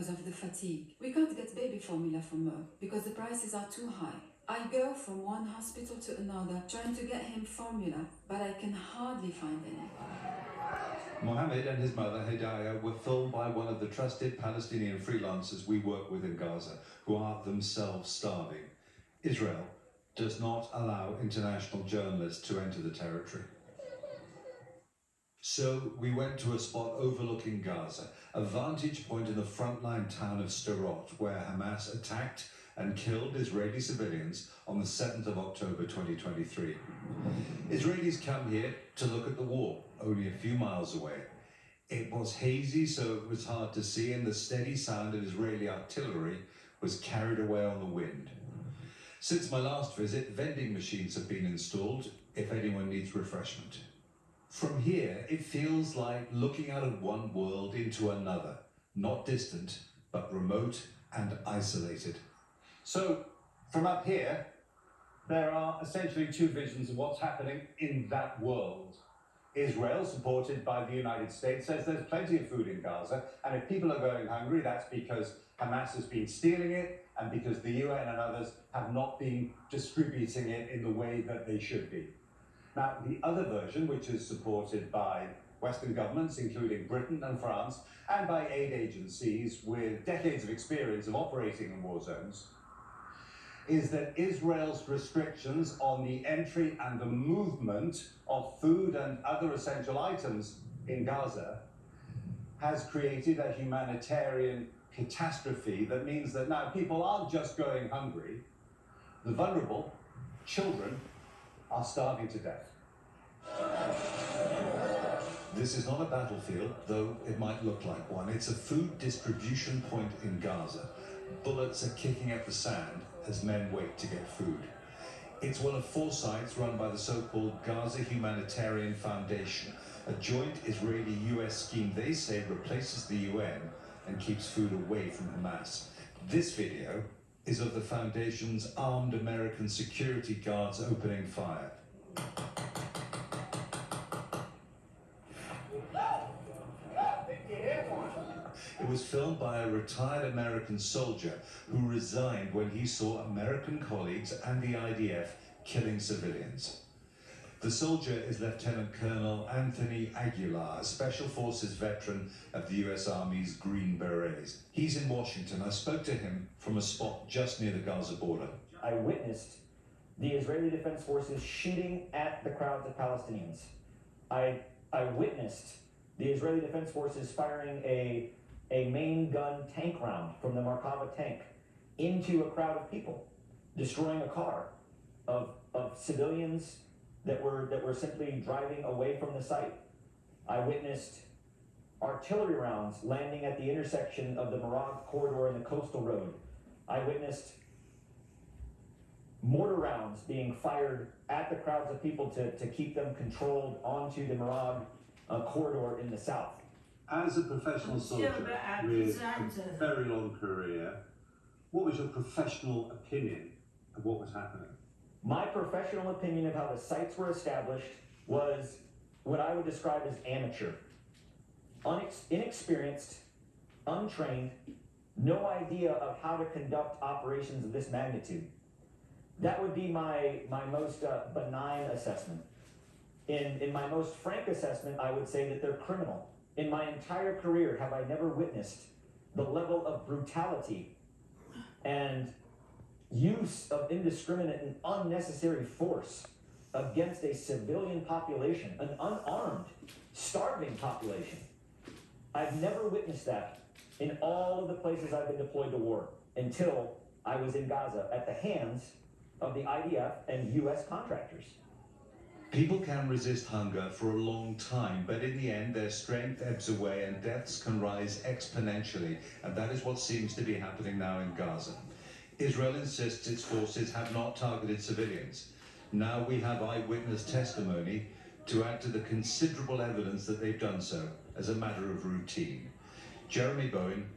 because of the fatigue. We can't get baby formula from Merck because the prices are too high. I go from one hospital to another trying to get him formula, but I can hardly find any. Mohammed and his mother Hidayah were filmed by one of the trusted Palestinian freelancers we work with in Gaza, who are themselves starving. Israel does not allow international journalists to enter the territory. So we went to a spot overlooking Gaza, a vantage point in the frontline town of Sderot, where Hamas attacked and killed Israeli civilians on the 7th of October 2023. Israelis come here to look at the war, only a few miles away. It was hazy, so it was hard to see, and the steady sound of Israeli artillery was carried away on the wind. Since my last visit, vending machines have been installed if anyone needs refreshment. From here, it feels like looking out of one world into another, not distant, but remote and isolated. So, from up here, there are essentially two visions of what's happening in that world. Israel, supported by the United States, says there's plenty of food in Gaza, and if people are going hungry, that's because Hamas has been stealing it, and because the UN and others have not been distributing it in the way that they should be. Now, the other version, which is supported by Western governments, including Britain and France, and by aid agencies with decades of experience of operating in war zones, is that Israel's restrictions on the entry and the movement of food and other essential items in Gaza has created a humanitarian catastrophe that means that now people aren't just going hungry, the vulnerable, children, are starving to death. This is not a battlefield, though it might look like one. It's a food distribution point in Gaza. Bullets are kicking at the sand as men wait to get food. It's one of 4 sites run by the so-called Gaza Humanitarian Foundation, a joint Israeli-US scheme they say replaces the UN and keeps food away from Hamas. This video is of the foundation's armed American security guards opening fire. It was filmed by a retired American soldier who resigned when he saw American colleagues and the IDF killing civilians. The soldier is Lieutenant Colonel Anthony Aguilar, a Special Forces veteran of the US Army's Green Berets. He's in Washington. I spoke to him from a spot just near the Gaza border. I witnessed the Israeli Defense Forces shooting at the crowds of Palestinians. I witnessed the Israeli Defense Forces firing a main gun tank round from the Merkava tank into a crowd of people, destroying a car of civilians that were simply driving away from the site. I witnessed artillery rounds landing at the intersection of the Marag corridor and the coastal road. I witnessed mortar rounds being fired at the crowds of people to keep them controlled onto the Marag corridor in the south. As a professional soldier with a very long career, what was your professional opinion of what was happening? My professional opinion of how the sites were established was what I would describe as amateur. Inexperienced, untrained, no idea of how to conduct operations of this magnitude. That would be my most benign assessment. In my most frank assessment, I would say that they're criminal. In my entire career, have I never witnessed the level of brutality and use of indiscriminate and unnecessary force against a civilian population, an unarmed, starving population. I've never witnessed that in all of the places I've been deployed to war until I was in Gaza at the hands of the IDF and US contractors. People can resist hunger for a long time, but in the end, their strength ebbs away and deaths can rise exponentially. And that is what seems to be happening now in Gaza. Israel insists its forces have not targeted civilians. Now we have eyewitness testimony to add to the considerable evidence that they've done so as a matter of routine. Jeremy Bowen,